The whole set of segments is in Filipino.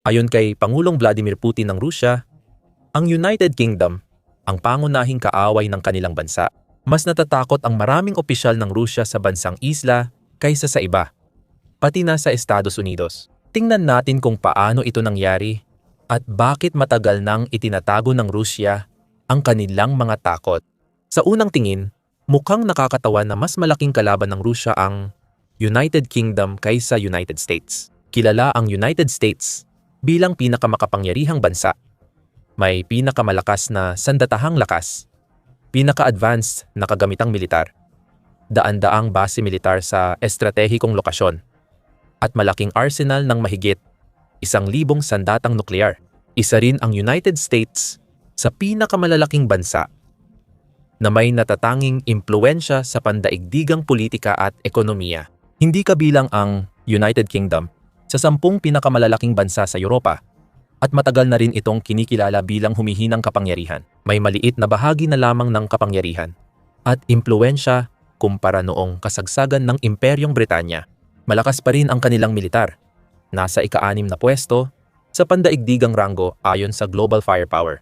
Ayon kay Pangulong Vladimir Putin ng Rusya, ang United Kingdom, ang pangunahing kaaway ng kanilang bansa. Mas natatakot ang maraming opisyal ng Rusya sa bansang isla kaysa sa iba, pati na sa Estados Unidos. Tingnan natin kung paano ito nangyari at bakit matagal nang itinatago ng Rusya ang kanilang mga takot. Sa unang tingin, mukhang nakakatawa na mas malaking kalaban ng Rusya ang United Kingdom kaysa United States. Kilala ang United States bilang pinakamakapangyarihang bansa. May pinakamalakas na sandatahang lakas, pinaka-advanced na kagamitang militar, daan-daang base militar sa estratehikong lokasyon, at malaking arsenal ng mahigit 1,000 sandatang nuklear. Isa rin ang United States sa pinakamalalaking bansa na may natatanging impluwensya sa pandaigdigang politika at ekonomiya. Hindi kabilang ang United Kingdom sa 10 pinakamalalaking bansa sa Europa at matagal na rin itong kinikilala bilang humihinang kapangyarihan. May maliit na bahagi na lamang ng kapangyarihan at impluwensya kumpara noong kasagsagan ng Imperyong Britanya. Malakas pa rin ang kanilang militar, nasa ika-6 na pwesto sa pandaigdigang ranggo ayon sa Global Firepower.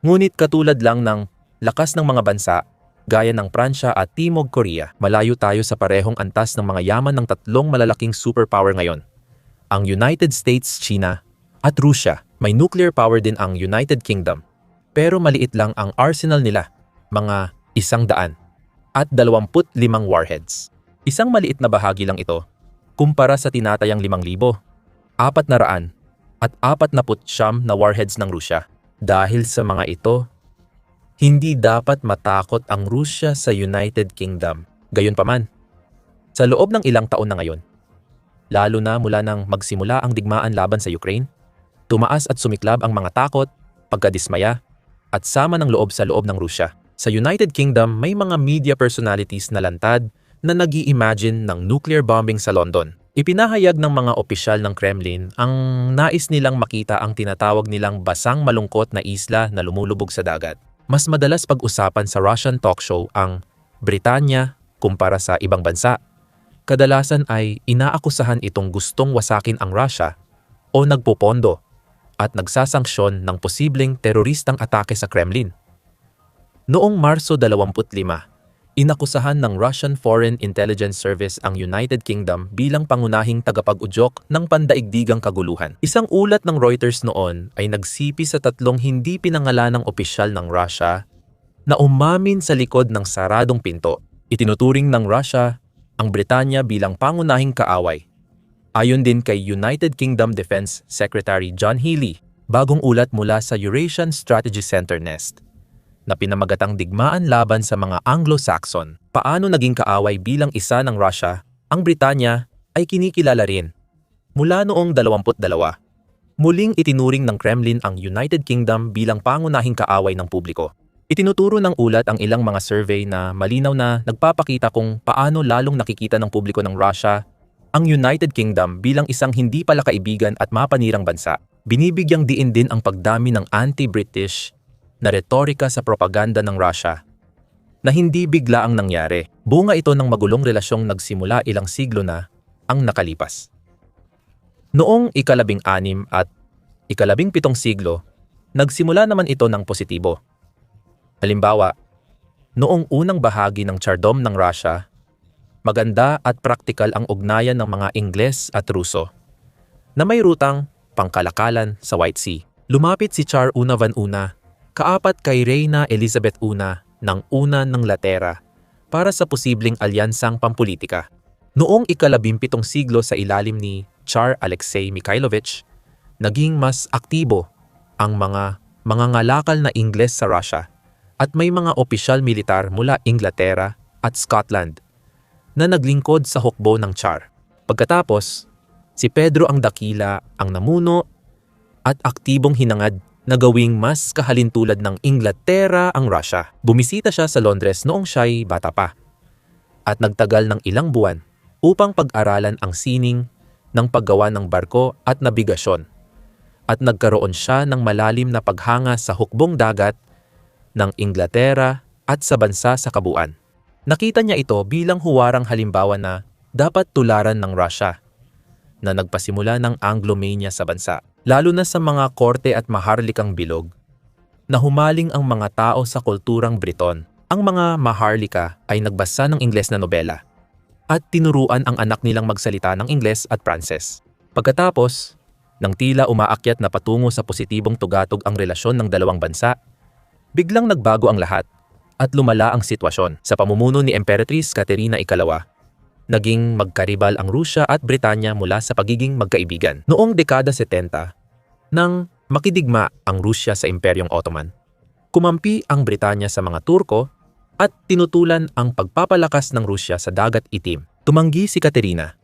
Ngunit katulad lang ng lakas ng mga bansa gaya ng Pransya at Timog Korea, malayo tayo sa parehong antas ng mga yaman ng 3 malalaking superpower ngayon. Ang United States, China, at Rusya. May nuclear power din ang United Kingdom. Pero maliit lang ang arsenal nila, mga 100 at 25 warheads. Isang maliit na bahagi lang ito kumpara sa tinatayang 5,000, 400 at 49 na warheads ng Rusya. Dahil sa mga ito, hindi dapat matakot ang Rusya sa United Kingdom. Gayunpaman, sa loob ng ilang taon na ngayon, lalo na mula nang magsimula ang digmaan laban sa Ukraine, tumaas at sumiklab ang mga takot, pagkadismaya, at sama ng loob sa loob ng Rusya. Sa United Kingdom, may mga media personalities na lantad na nag-i-imagine ng nuclear bombing sa London. Ipinahayag ng mga opisyal ng Kremlin ang nais nilang makita ang tinatawag nilang basang malungkot na isla na lumulubog sa dagat. Mas madalas pag-usapan sa Russian talk show ang Britanya kumpara sa ibang bansa. Kadalasan ay inaakusahan itong gustong wasakin ang Russia o nagpopondo at nagsasanksyon ng posibleng teroristang atake sa Kremlin. Noong Marso 25, inakusahan ng Russian Foreign Intelligence Service ang United Kingdom bilang pangunahing tagapag-udyok ng pandaigdigang kaguluhan. Isang ulat ng Reuters noon ay nagsipi sa 3 hindi pinangalanang opisyal ng Russia na umamin sa likod ng saradong pinto. Itinuturing ng Russia ang Britanya bilang pangunahing kaaway. Ayon din kay United Kingdom Defense Secretary John Healey, bagong ulat mula sa Eurasian Strategy Center NEST, na pinamagatang digmaan laban sa mga Anglo-Saxon. Paano naging kaaway bilang isa ng Russia, ang Britanya ay kinikilala rin. Mula noong 22, muling itinuring ng Kremlin ang United Kingdom bilang pangunahing kaaway ng publiko. Itinuturo ng ulat ang ilang mga survey na malinaw na nagpapakita kung paano lalong nakikita ng publiko ng Russia ang United Kingdom bilang isang hindi pala kaibigan at mapanirang bansa. Binibigyang diin din ang pagdami ng anti-British na retorika sa propaganda ng Russia na hindi bigla ang nangyari. Bunga ito ng magulong relasyong nagsimula ilang siglo na ang nakalipas. Noong ika-16 at ika-17 siglo, nagsimula naman ito ng positibo. Halimbawa, noong unang bahagi ng Tsardom ng Russia, maganda at praktikal ang ugnayan ng mga Ingles at Ruso na may rutang pangkalakalan sa White Sea. Lumapit si Tsar Una van Una, kaapat kay Reyna Elizabeth Una ng Una ng Latera para sa posibleng alyansang pampulitika. Noong ika-17 siglo sa ilalim ni Tsar Alexei Mikhailovich, naging mas aktibo ang mga ngalakal na Ingles sa Russia at may mga opisyal militar mula Inglaterra at Scotland na naglingkod sa hukbo ng Tsar. Pagkatapos, si Pedro ang Dakila ang namuno at aktibong hinangad na gawing mas kahalintulad ng Inglaterra ang Russia. Bumisita siya sa Londres noong siya'y bata pa at nagtagal ng ilang buwan upang pag-aralan ang sining ng paggawa ng barko at nabigasyon at nagkaroon siya ng malalim na paghanga sa hukbong dagat ng Inglaterra at sa bansa sa kabuuan. Nakita niya ito bilang huwarang halimbawa na dapat tularan ng Russia na nagpasimula ng Anglomania sa bansa, lalo na sa mga korte at maharlikang bilog, na humaling ang mga tao sa kulturang Briton. Ang mga maharlika ay nagbasa ng Ingles na nobela at tinuruan ang anak nilang magsalita ng Ingles at Pranses. Pagkatapos, nang tila umaakyat na patungo sa positibong tugatog ang relasyon ng dalawang bansa, biglang nagbago ang lahat at lumala ang sitwasyon. Sa pamumuno ni Emperatrice Caterina Ikalawa, naging magkaribal ang Rusya at Britanya mula sa pagiging magkaibigan. Noong dekada 70, nang makidigma ang Rusya sa Imperyong Ottoman, kumampi ang Britanya sa mga Turko at tinutulan ang pagpapalakas ng Rusya sa Dagat Itim. Tumanggi si Caterina.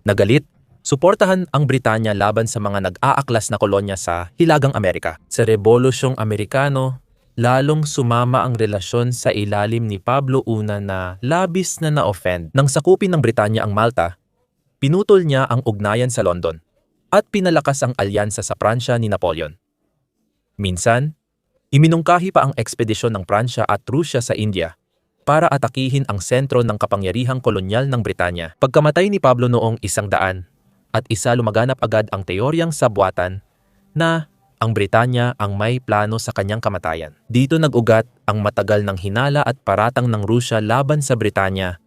Nagalit, suportahan ang Britanya laban sa mga nag-aaklas na kolonya sa Hilagang Amerika. Sa Rebolusyong Amerikano, lalong sumama ang relasyon sa ilalim ni Pablo I na labis na na-offend. Nang sakupin ng Britanya ang Malta, pinutol niya ang ugnayan sa London at pinalakas ang alyansa sa Pransya ni Napoleon. Minsan, iminungkahi pa ang ekspedisyon ng Pransya at Rusya sa India para atakihin ang sentro ng kapangyarihang kolonyal ng Britanya. Pagkamatay ni Pablo noong 100 at isa lumaganap agad ang teoryang sabwatan na ang Britanya ang may plano sa kanyang kamatayan. Dito nag-ugat ang matagal ng hinala at paratang ng Rusya laban sa Britanya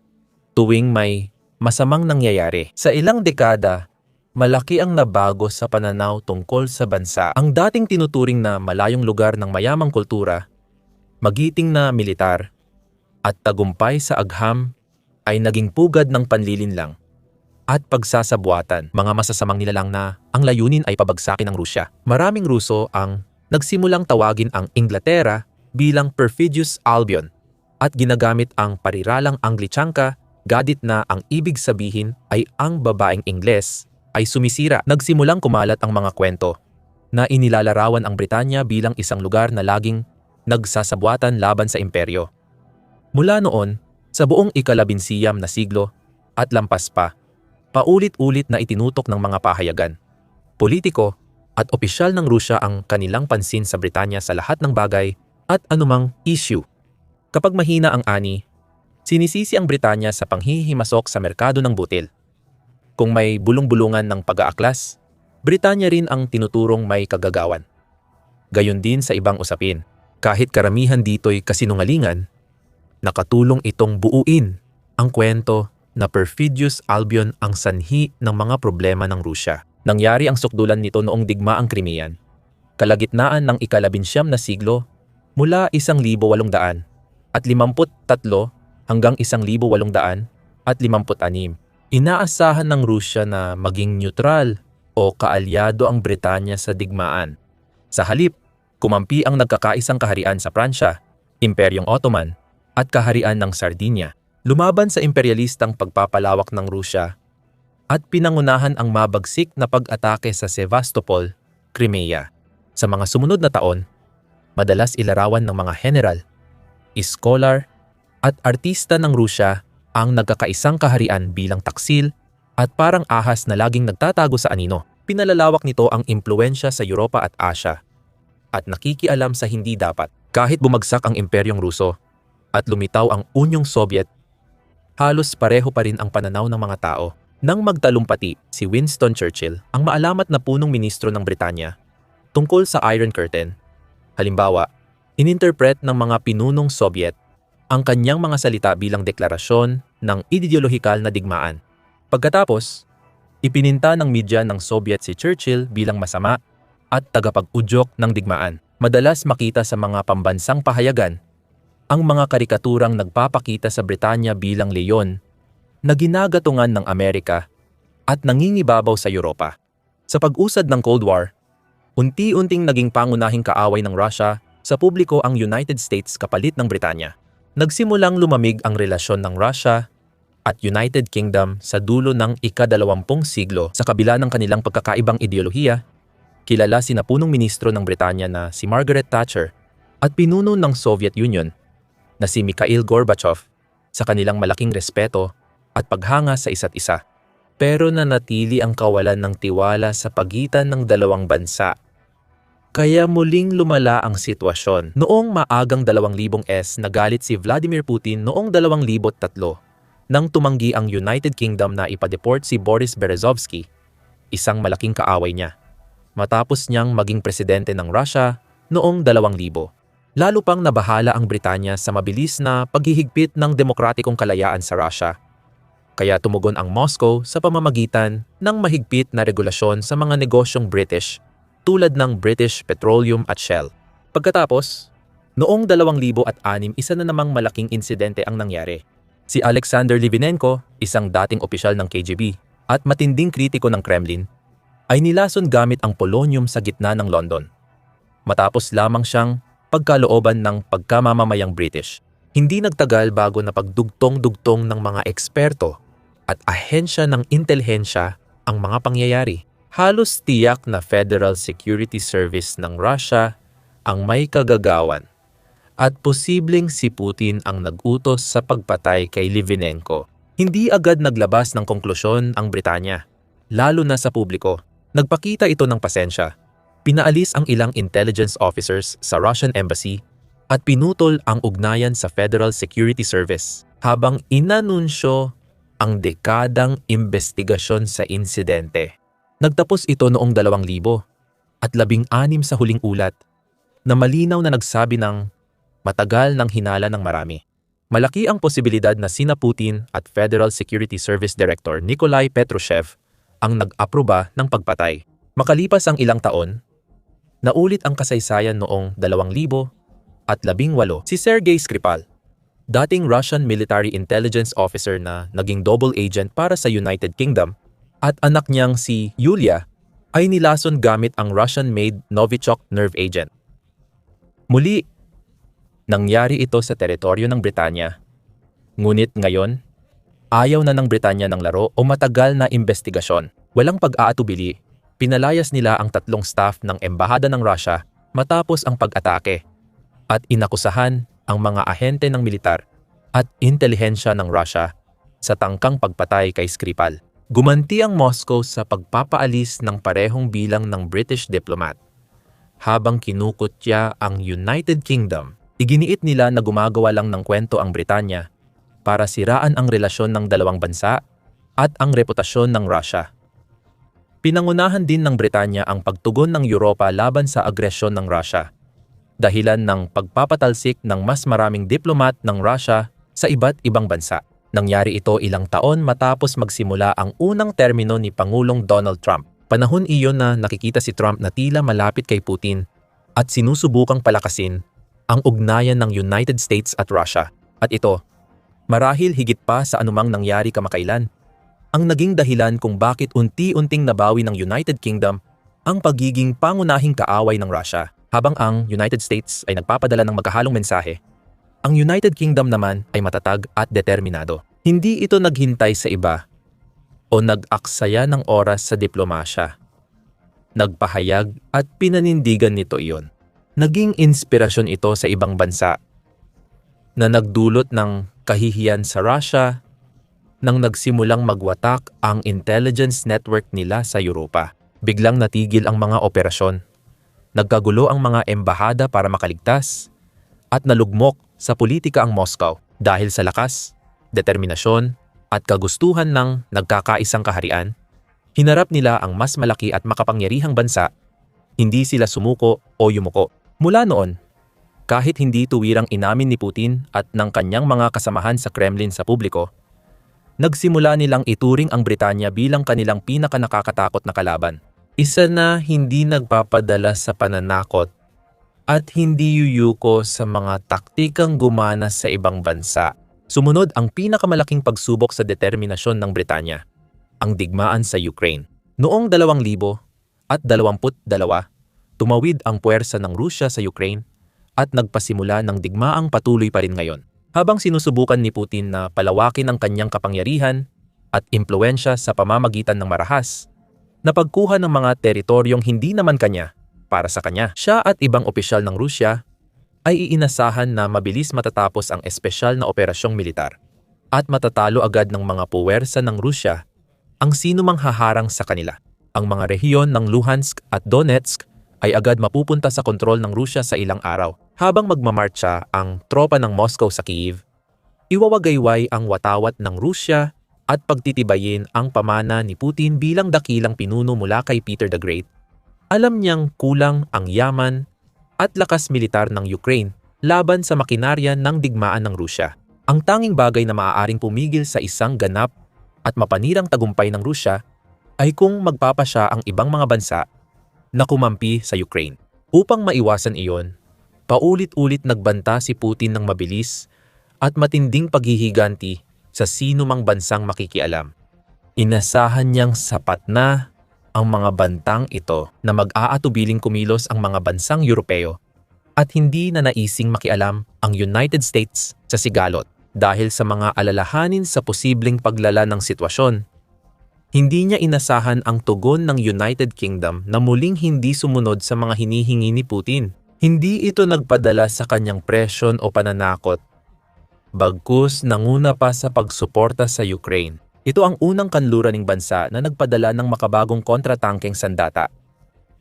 tuwing may masamang nangyayari. Sa ilang dekada, malaki ang nabago sa pananaw tungkol sa bansa. Ang dating tinuturing na malayong lugar ng mayamang kultura, magiting na militar, at tagumpay sa agham ay naging pugad ng panlilinlang at pagsasabuatan, mga masasamang nilalang na ang layunin ay pabagsakin ng Rusya. Maraming Ruso ang nagsimulang tawagin ang Inglaterra bilang Perfidious Albion at ginagamit ang pariralang Anglicyanka, gadit na ang ibig sabihin ay ang babaeng Ingles ay sumisira. Nagsimulang kumalat ang mga kwento na inilalarawan ang Britanya bilang isang lugar na laging nagsasabuatan laban sa imperyo. Mula noon, sa buong ika-11 na siglo at lampas pa, paulit-ulit na itinutok ng mga pahayagan, politiko at opisyal ng Rusya ang kanilang pansin sa Britanya sa lahat ng bagay at anumang issue. Kapag mahina ang ani, sinisisi ang Britanya sa panghihimasok sa merkado ng butil. Kung may bulong-bulungan ng pag-aaklas, Britanya rin ang tinuturong may kagagawan. Gayon din sa ibang usapin. Kahit karamihan dito'y kasinungalingan, nakatulong itong buuin ang kwento na Perfidious Albion ang sanhi ng mga problema ng Rusya. Nangyari ang sukdulan nito noong digmaang Crimean, kalagitnaan ng ika-11 na siglo mula 1853 hanggang 1856. Inaasahan ng Rusya na maging neutral o kaalyado ang Britanya sa digmaan. Sa halip, kumampi ang nagkakaisang kaharian sa Pransya, Imperyong Ottoman, at kaharian ng Sardinia. Lumaban sa imperialistang pagpapalawak ng Rusya at pinangunahan ang mabagsik na pag-atake sa Sevastopol, Crimea. Sa mga sumunod na taon, madalas ilarawan ng mga general, iskolar at artista ng Rusya ang nagkakaisang kaharian bilang taksil at parang ahas na laging nagtatago sa anino. Pinalalawak nito ang impluensya sa Europa at Asya at nakikialam sa hindi dapat. Kahit bumagsak ang Imperyong Ruso at lumitaw ang Unyong Soviet, halos pareho pa rin ang pananaw ng mga tao. Nang magtalumpati si Winston Churchill, ang maalamat na punong ministro ng Britanya, tungkol sa Iron Curtain, halimbawa, ininterpret ng mga pinunong Soviet ang kanyang mga salita bilang deklarasyon ng ideolohikal na digmaan. Pagkatapos, ipininta ng media ng Soviet si Churchill bilang masama at tagapag-udyok ng digmaan. Madalas makita sa mga pambansang pahayagan ang mga karikaturang nagpapakita sa Britanya bilang leyon na ginagatungan ng Amerika at nangingibabaw sa Europa. Sa pag-usad ng Cold War, unti-unting naging pangunahing kaaway ng Russia sa publiko ang United States kapalit ng Britanya. Nagsimulang lumamig ang relasyon ng Russia at United Kingdom sa dulo ng ika-20 siglo. Sa kabila ng kanilang pagkakaibang ideolohiya, kilala si punong ministro ng Britanya na si Margaret Thatcher at pinuno ng Soviet Union na si Mikhail Gorbachev sa kanilang malaking respeto at paghanga sa isa't isa. Pero nanatili ang kawalan ng tiwala sa pagitan ng dalawang bansa. Kaya muling lumala ang sitwasyon. Noong maagang 2000s, nagalit si Vladimir Putin noong 2003 nang tumanggi ang United Kingdom na ipa-deport si Boris Berezovsky isang malaking kaaway niya, matapos niyang maging presidente ng Russia noong 2000. Lalo pang nabahala ang Britanya sa mabilis na paghihigpit ng demokratikong kalayaan sa Russia. Kaya tumugon ang Moscow sa pamamagitan ng mahigpit na regulasyon sa mga negosyong British tulad ng British Petroleum at Shell. Pagkatapos, noong 2006, isa na namang malaking insidente ang nangyari. Si Alexander Litvinenko, isang dating opisyal ng KGB at matinding kritiko ng Kremlin, ay nilason gamit ang polonium sa gitna ng London. Matapos lamang siyang pagkalooban ng pagkamamamayang British. Hindi nagtagal bago napagdugtong-dugtong ng mga eksperto at ahensya ng intelihensya ang mga pangyayari. Halos tiyak na Federal Security Service ng Russia ang may kagagawan at posibleng si Putin ang nag-utos sa pagpatay kay Litvinenko. Hindi agad naglabas ng konklusyon ang Britanya, lalo na sa publiko. Nagpakita ito ng pasensya. Pinaalis ang ilang intelligence officers sa Russian Embassy at pinutol ang ugnayan sa Federal Security Service habang inanunsyo ang dekadang investigasyon sa insidente. Nagtapos ito noong 2000 at 16 sa huling ulat na malinaw na nagsabi ng matagal ng hinala ng marami. Malaki ang posibilidad na sina Putin at Federal Security Service Director Nikolai Patrushev ang nag-aproba ng pagpatay. Makalipas ang ilang taon, naulit ang kasaysayan noong 2018 si Sergei Skripal, dating Russian Military Intelligence Officer na naging double agent para sa United Kingdom, at anak niyang si Yulia ay nilason gamit ang Russian-made Novichok nerve agent. Muli, nangyari ito sa teritoryo ng Britanya. Ngunit ngayon, ayaw na ng Britanya ng laro o matagal na investigasyon. Walang pag-aatubili, pinalayas nila ang 3 staff ng Embahada ng Russia matapos ang pag-atake at inakusahan ang mga ahente ng militar at intelihensya ng Russia sa tangkang pagpatay kay Skripal. Gumanti ang Moscow sa pagpapaalis ng parehong bilang ng British diplomat. Habang kinukutya ang United Kingdom, iginiit nila na gumagawa lang ng kwento ang Britanya para siraan ang relasyon ng dalawang bansa at ang reputasyon ng Russia. Pinangunahan din ng Britanya ang pagtugon ng Europa laban sa agresyon ng Russia, dahilan ng pagpapatalsik ng mas maraming diplomat ng Russia sa iba't ibang bansa. Nangyari ito ilang taon matapos magsimula ang unang termino ni Pangulong Donald Trump. Panahon iyon na nakikita si Trump na tila malapit kay Putin at sinusubukang palakasin ang ugnayan ng United States at Russia. At ito, marahil higit pa sa anumang nangyari kamakailan, ang naging dahilan kung bakit unti-unting nabawi ng United Kingdom ang pagiging pangunahing kaaway ng Russia. Habang ang United States ay nagpapadala ng magkahalong mensahe, ang United Kingdom naman ay matatag at determinado. Hindi ito naghintay sa iba o nag-aksaya ng oras sa diplomasya. Nagpahayag at pinanindigan nito iyon. Naging inspirasyon ito sa ibang bansa na nagdulot ng kahihiyan sa Russia nang nagsimulang magwatak ang intelligence network nila sa Europa. Biglang natigil ang mga operasyon. Nagkagulo ang mga embahada para makaligtas at nalugmok sa politika ang Moscow dahil sa lakas, determinasyon at kagustuhan ng nagkakaisang kaharian. Hinarap nila ang mas malaki at makapangyarihang bansa, hindi sila sumuko o yumuko. Mula noon, kahit hindi tuwirang inamin ni Putin at ng kanyang mga kasamahan sa Kremlin sa publiko, nagsimula nilang ituring ang Britanya bilang kanilang pinakanakakatakot na kalaban. Isa na hindi nagpapadala sa pananakot at hindi yuyuko sa mga taktikang gumana sa ibang bansa. Sumunod ang pinakamalaking pagsubok sa determinasyon ng Britanya, ang digmaan sa Ukraine. Noong 2022, tumawid ang puwersa ng Rusya sa Ukraine at nagpasimula ng digmaang patuloy pa rin ngayon. Habang sinusubukan ni Putin na palawakin ang kanyang kapangyarihan at impluwensya sa pamamagitan ng marahas, na pagkuha ng mga teritoryong hindi naman kanya para sa kanya. Siya at ibang opisyal ng Rusya ay iinasahan na mabilis matatapos ang espesyal na operasyong militar at matatalo agad ng mga puwersa ng Rusya ang sinumang haharang sa kanila. Ang mga rehiyon ng Luhansk at Donetsk ay agad mapupunta sa kontrol ng Rusya sa ilang araw. Habang magmamarcha ang tropa ng Moscow sa Kyiv, iwawagayway ang watawat ng Rusya at pagtitibayin ang pamana ni Putin bilang dakilang pinuno mula kay Peter the Great, alam niyang kulang ang yaman at lakas militar ng Ukraine laban sa makinarya ng digmaan ng Rusya. Ang tanging bagay na maaaring pumigil sa isang ganap at mapanirang tagumpay ng Rusya ay kung magpapasya ang ibang mga bansa na kumampi sa Ukraine. Upang maiwasan iyon, paulit-ulit nagbanta si Putin ng mabilis at matinding paghihiganti sa sino mang bansang makikialam. Inasahan niyang sapat na ang mga bantang ito na mag-aatubiling kumilos ang mga bansang Europeo at hindi na naising makialam ang United States sa sigalot dahil sa mga alalahanin sa posibleng paglala ng sitwasyon. Hindi niya inasahan ang tugon ng United Kingdom na muling hindi sumunod sa mga hinihingi ni Putin. Hindi ito nagpadala sa kanyang presyon o pananakot. Bagkus nanguna pa sa pagsuporta sa Ukraine. Ito ang unang kanluraning bansa na nagpadala ng makabagong kontratangkeng sandata,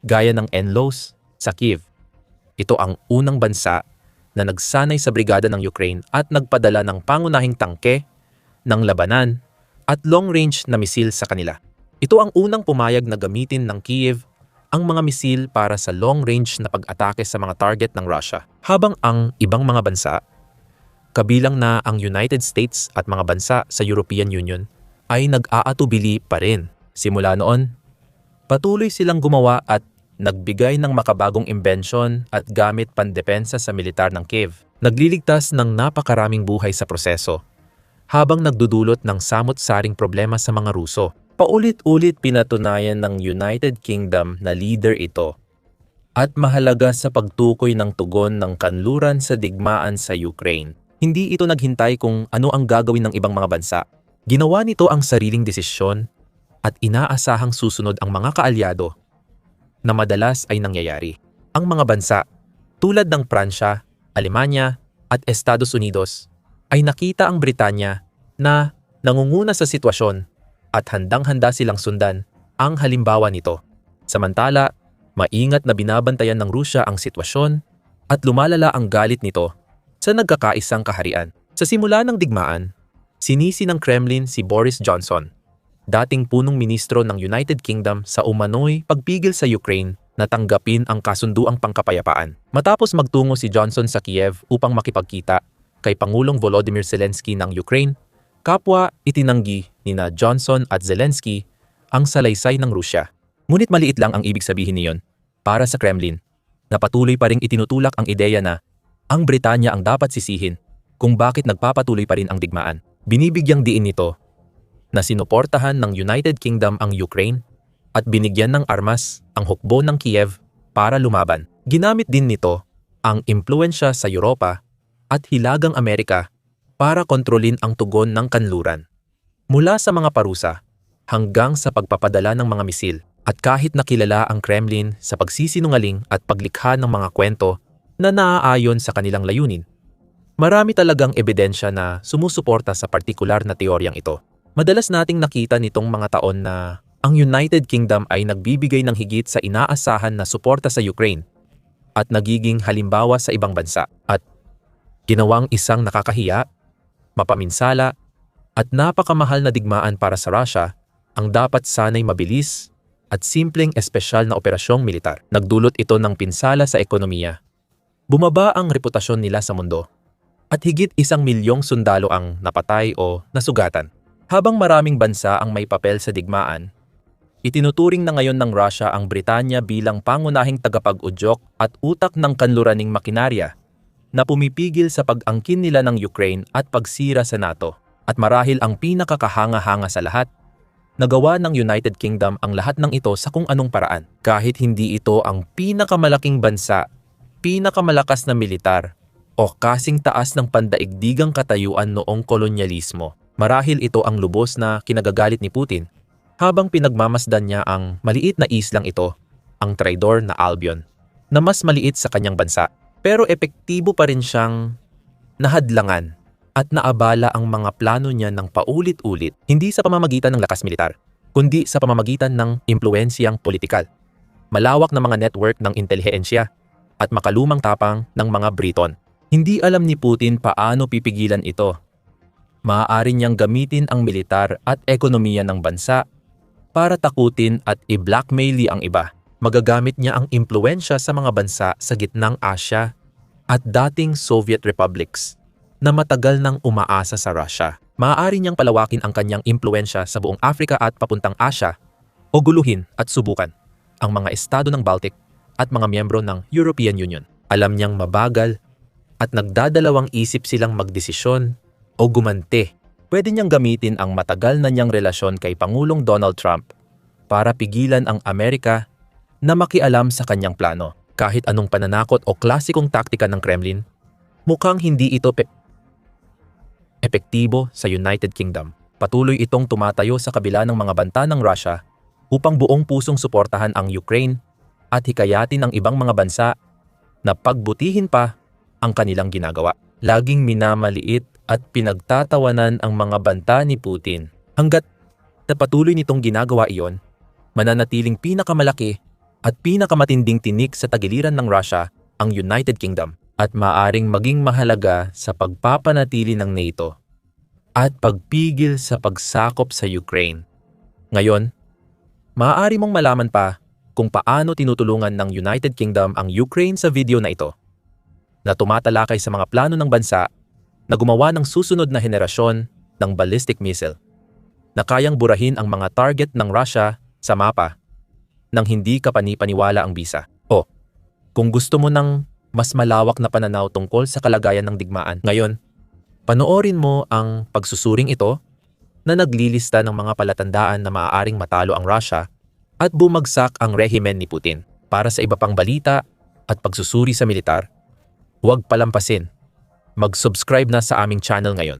gaya ng NLAWs sa Kyiv. Ito ang unang bansa na nagsanay sa brigada ng Ukraine at nagpadala ng pangunahing tangke, ng labanan, at long-range na misil sa kanila. Ito ang unang pumayag na gamitin ng Kyiv ang mga misil para sa long-range na pag-atake sa mga target ng Russia. Habang ang ibang mga bansa, kabilang na ang United States at mga bansa sa European Union, ay nag-aatubili pa rin. Simula noon, patuloy silang gumawa at nagbigay ng makabagong imbensyon at gamit pandepensa sa militar ng Kyiv. Nagliligtas ng napakaraming buhay sa proseso, habang nagdudulot ng samot-saring problema sa mga Ruso. Paulit-ulit pinatunayan ng United Kingdom na leader ito at mahalaga sa pagtukoy ng tugon ng kanluran sa digmaan sa Ukraine. Hindi ito naghintay kung ano ang gagawin ng ibang mga bansa. Ginawa nito ang sariling desisyon at inaasahang susunod ang mga kaalyado na madalas ay nangyayari. Ang mga bansa tulad ng Pransya, Alemanya at Estados Unidos ay nakita ang Britanya na nangunguna sa sitwasyon at handang-handa silang sundan ang halimbawa nito. Samantala, maingat na binabantayan ng Rusya ang sitwasyon at lumalala ang galit nito sa nagkakaisang kaharian. Sa simula ng digmaan, sinisi ng Kremlin si Boris Johnson, dating punong ministro ng United Kingdom, sa umano'y pagpigil sa Ukraine na tanggapin ang kasunduang pangkapayapaan. Matapos magtungo si Johnson sa Kiev upang makipagkita kay Pangulong Volodymyr Zelensky ng Ukraine, kapwa itinanggi nina Johnson at Zelensky ang salaysay ng Rusya. Ngunit maliit lang ang ibig sabihin niyon para sa Kremlin, na patuloy pa ring itinutulak ang ideya na ang Britanya ang dapat sisihin kung bakit nagpapatuloy pa rin ang digmaan. Binibigyang diin nito na sinuportahan ng United Kingdom ang Ukraine at binigyan ng armas ang hukbo ng Kiev para lumaban. Ginamit din nito ang impluensya sa Europa at Hilagang Amerika para kontrolin ang tugon ng kanluran. Mula sa mga parusa hanggang sa pagpapadala ng mga misil, at kahit nakilala ang Kremlin sa pagsisinungaling at paglikha ng mga kwento na naaayon sa kanilang layunin, marami talagang ebidensya na sumusuporta sa partikular na teoryang ito. Madalas nating nakita nitong mga taon na ang United Kingdom ay nagbibigay ng higit sa inaasahan na suporta sa Ukraine at nagiging halimbawa sa ibang bansa at ginawang isang nakakahiya, mapaminsala at napakamahal na digmaan para sa Russia ang dapat sanay mabilis at simpleng espesyal na operasyong militar. Nagdulot ito ng pinsala sa ekonomiya. Bumaba ang reputasyon nila sa mundo at higit 1 milyong sundalo ang napatay o nasugatan. Habang maraming bansa ang may papel sa digmaan, itinuturing na ngayon ng Russia ang Britanya bilang pangunahing tagapag-udyok at utak ng kanluraning makinarya na pumipigil sa pag-angkin nila ng Ukraine at pagsira sa NATO. At marahil ang pinakakahanga-hanga sa lahat, nagawa ng United Kingdom ang lahat ng ito sa kung anong paraan. Kahit hindi ito ang pinakamalaking bansa, pinakamalakas na militar, o kasing taas ng pandaigdigang katayuan noong kolonyalismo, marahil ito ang lubos na kinagagalit ni Putin habang pinagmamasdan niya ang maliit na islang ito, ang traidor na Albion, na mas maliit sa kanyang bansa. Pero epektibo pa rin siyang nahadlangan at naabala ang mga plano niya ng paulit-ulit, hindi sa pamamagitan ng lakas militar, kundi sa pamamagitan ng impluensyang politikal, malawak na mga network ng intelihensya at makalumang tapang ng mga Briton. Hindi alam ni Putin paano pipigilan ito. Maaari niyang gamitin ang militar at ekonomiya ng bansa para takutin at i-blackmail ang iba. Magagamit niya ang impluensya sa mga bansa sa gitnang Asya at dating Soviet republics na matagal nang umaasa sa Russia. Maaari niyang palawakin ang kanyang impluensya sa buong Africa at papuntang Asya o guluhin at subukan ang mga estado ng Baltic at mga miyembro ng European Union. Alam niyang mabagal at nagdadalawang isip silang magdesisyon o gumanti. Pwede niyang gamitin ang matagal na niyang relasyon kay Pangulong Donald Trump para pigilan ang Amerika na makialam sa kanyang plano. Kahit anong pananakot o klasikong taktika ng Kremlin, mukhang hindi ito epektibo sa United Kingdom. Patuloy itong tumatayo sa kabila ng mga banta ng Russia upang buong pusong suportahan ang Ukraine at hikayatin ang ibang mga bansa na pagbutihin pa ang kanilang ginagawa. Laging minamaliit at pinagtatawanan ang mga banta ni Putin. Hanggat na patuloy nitong ginagawa iyon, mananatiling pinakamalaki at pinakamatinding tinik sa tagiliran ng Russia ang United Kingdom at maaring maging mahalaga sa pagpapanatili ng NATO at pagpigil sa pagsakop sa Ukraine. Ngayon, maaari mong malaman pa kung paano tinutulungan ng United Kingdom ang Ukraine sa video na ito, na tumatalakay sa mga plano ng bansa na gumawa ng susunod na henerasyon ng ballistic missile na kayang burahin ang mga target ng Russia sa mapa nang hindi ka panipaniwala ang bisa. O, kung gusto mo ng mas malawak na pananaw tungkol sa kalagayan ng digmaan ngayon, panoorin mo ang pagsusuring ito na naglilista ng mga palatandaan na maaaring matalo ang Russia at bumagsak ang rehimen ni Putin. Para sa iba pang balita at pagsusuri sa militar, huwag palampasin. Mag-subscribe na sa aming channel ngayon.